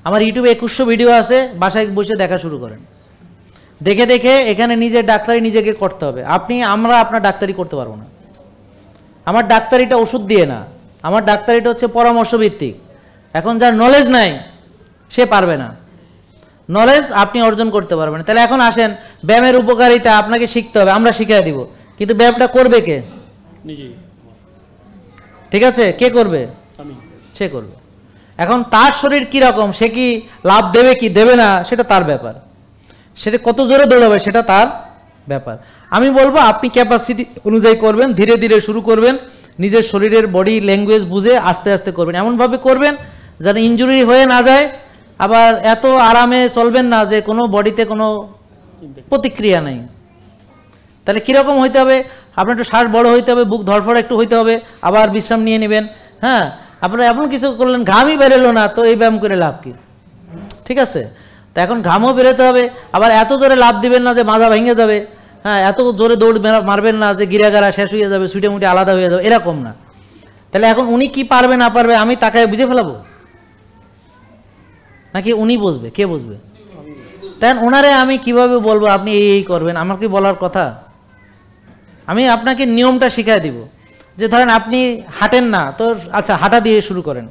আমার ইউটিউবে 2100 ভিডিও আছে, বাসায় বসে দেখা শুরু করেন। দেখে দেখে এখানে নিজের ডাক্তারি নিজেকে করতে হবে। আমরা আপনার ডাক্তারি করতে পারবো না। আমার ডাক্তারিটা ওষুধ দিয়ে না, আমার ডাক্তারিটা হচ্ছে পরামর্শ ভিত্তিক। এখন যার নলেজ নাই সে পারবে না, নলেজ আপনি অর্জন করতে পারবেন। তাহলে এখন আসেন, ব্যায়ামের উপকারিতা আপনাকে শিখতে হবে, আমরা শিখিয়ে দিব, কিন্তু ব্যায়ামটা করবে কে? নিজেই। ঠিক আছে, কে করবে? সে করবে। এখন তার শরীর কিরকম, সে কি লাভ দেবে কি দেবে না সেটা তার ব্যাপার, সেটা কত জোরে দৌড়াবে সেটা তার ব্যাপার। আমি বলবো আপনি ক্যাপাসিটি অনুযায়ী করবেন, ধীরে ধীরে শুরু করবেন, নিজের শরীরের বডি ল্যাঙ্গুয়েজ বুঝে আস্তে আস্তে করবেন, এমনভাবে করবেন যেন ইনজুরি হয়ে না যায়। আবার এত আরামে চলবেন না যে কোনো বডিতে কোনো প্রতিক্রিয়া নেই। তাহলে কীরকম হইতে হবে, আপনার একটু শ্বাস বড় হইতে হবে, বুক ধরফড় একটু হইতে হবে, আবার বিশ্রাম নিয়ে নেবেন। হ্যাঁ, আপনারা এমন কিছু করলেন ঘামই বেরোলো না, তো এই ব্যায়াম করে লাভ কি? ঠিক আছে, তো এখন ঘামও বেরোতে হবে, আবার এত জোরে লাভ দিবেন না যে মাজা ভেঙে যাবে। হ্যাঁ, এত জোরে দৌড় মারবেন না যে গিরাগারা শেষ হয়ে যাবে, সুইটে মুটে আলাদা হয়ে যাবে, এরকম না। তাহলে এখন উনি কি পারবে না পারবে আমি তাকে বুঝে ফেলাবো নাকি উনি বুঝবে? কে বুঝবে? তাই ওনারে আমি কিভাবে বলবো আপনি এই করবেন? আমার কি বলার কথা? আমি আপনাকে নিয়মটা শিখাই দিব। যে ধরেন আপনি হাঁটেন না, তো আচ্ছা হাঁটা দিয়ে শুরু করেন,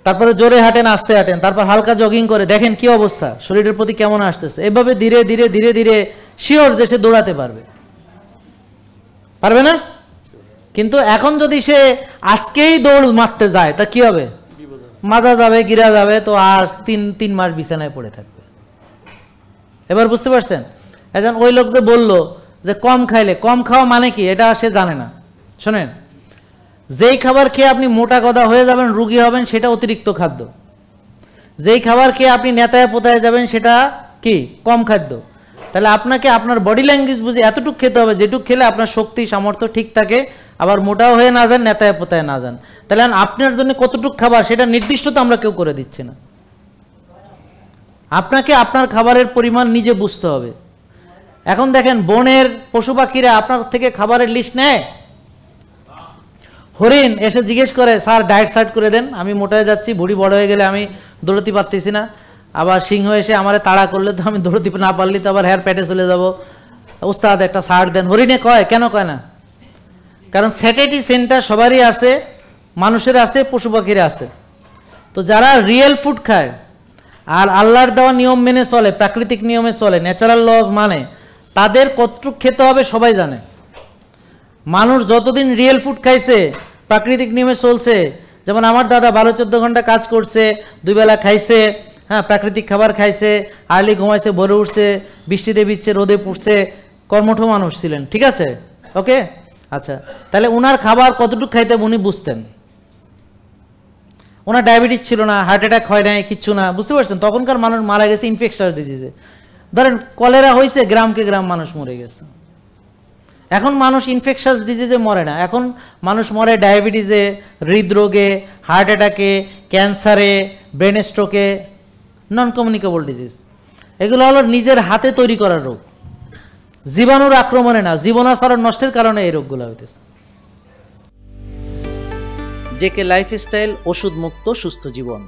তারপরে জোরে হাঁটেন, আস্তে হাঁটেন, তারপর হালকা জগিং করে দেখেন কি অবস্থা, শরীরের প্রতি কেমন আসতেছে। এভাবে ধীরে ধীরে ধীরে ধীরে শিওর যে সে দৌড়াতে পারবে। পারবে না? কিন্তু এখন যদি সে আজকেই দৌড় মারতে যায় তা কি হবে? মাজা যাবে, গিরা যাবে, তো আর তিন মাস বিছানায় পড়ে থাকবে। এবার বুঝতে পারছেন? এখন ওই লোক যে বললো যে কম খাইলে, কম খাওয়া মানে কি এটা সে জানে না। শোনেন, যেই খাবার খেয়ে আপনি মোটা গদা হয়ে যাবেন, রুগী হবেন, সেটা অতিরিক্ত খাদ্য। যেই খাবার খেয়ে আপনি নেতায় পোতায় যাবেন সেটা কি? কম খাদ্য। তাহলে আপনাকে আপনার বডি ল্যাঙ্গুয়েজ বুঝে এতটুকু খেতে হবে যেটুকু খেলে আপনার শক্তি সামর্থ্য ঠিক থাকে, আবার মোটাও হয়ে না যান, নেতায় পোতায় না যান। তাহলে আপনার জন্য কতটুকু খাবার সেটা নির্দিষ্ট তো আমরা কেউ করে দিচ্ছি না। আপনাকে আপনার খাবারের পরিমাণ নিজে বুঝতে হবে। এখন দেখেন, বনের পশু পাখিরা আপনার থেকে খাবারের লিস্ট নেয়। হরিণ এসে জিজ্ঞেস করে, স্যার ডায়েট সার্ট করে দেন, আমি মোটা হয়ে যাচ্ছি, ভুঁড়ি বড় হয়ে গেলে আমি দৌড়তে পারতেছি না। আবার সিংহ এসে আমারে তাড়া করলে তো আমি দৌড়তে না পারলে তো আবার হেয়ার প্যাটে চলে যাব, ওস্তাদ একটা সার্ট দেন। হরিণে কয়, কেন কয় না? কারণ স্যাটিটি সেন্টার সবারই আছে, মানুষের আছে, পশু পাখির আছে। তো যারা রিয়েল ফুড খায় আর আল্লাহর দেওয়া নিয়ম মেনে চলে, প্রাকৃতিক নিয়মে চলে, ন্যাচারাল লজ মানে, তাদের কতটুকু খেতে হবে সবাই জানে। মানুষ যতদিন রিয়েল ফুড খাইছে, প্রাকৃতিক নিয়মে চলছে, যেমন আমার দাদা 12-14 ঘন্টা কাজ করছে, 2 বেলা খাইছে, হ্যাঁ প্রাকৃতিক খাবার খাইছে, আর্লি ঘুমাইছে, ভোরে উঠছে, বৃষ্টিতে ভিজছে, রোদে পুড়ছে, কর্মঠ মানুষ ছিলেন। ঠিক আছে, ওকে, আচ্ছা। তাহলে ওনার খাবার কতটুকু খাইতে উনি বুঝতেন। ওনার ডায়াবেটিস ছিল না, হার্ট অ্যাটাক হয় নাই, কিচ্ছু না, বুঝতে পারছেন? তখনকার মানুষ মারা গেছে ইনফেকশাস ডিজিজে। ধরেন কলেরা হয়েছে, গ্রামকে গ্রাম মানুষ মরে গেছে। এখন মানুষ ইনফেকশাস ডিজিজে মরে না, এখন মানুষ মরে ডায়াবেটিসে, হৃদরোগে, হার্ট অ্যাটাকে, ক্যান্সারে, ব্রেন স্ট্রোকে, নন কমিউনিকেবল ডিজিজ। এগুলো হলো নিজের হাতে তৈরি করা রোগ, জীবাণুর আক্রমণে না, জীবনাচরণ নষ্টের কারণে এই রোগগুলো হইতেছে। জেকে লাইফস্টাইল, ওষুধ মুক্ত সুস্থ জীবন।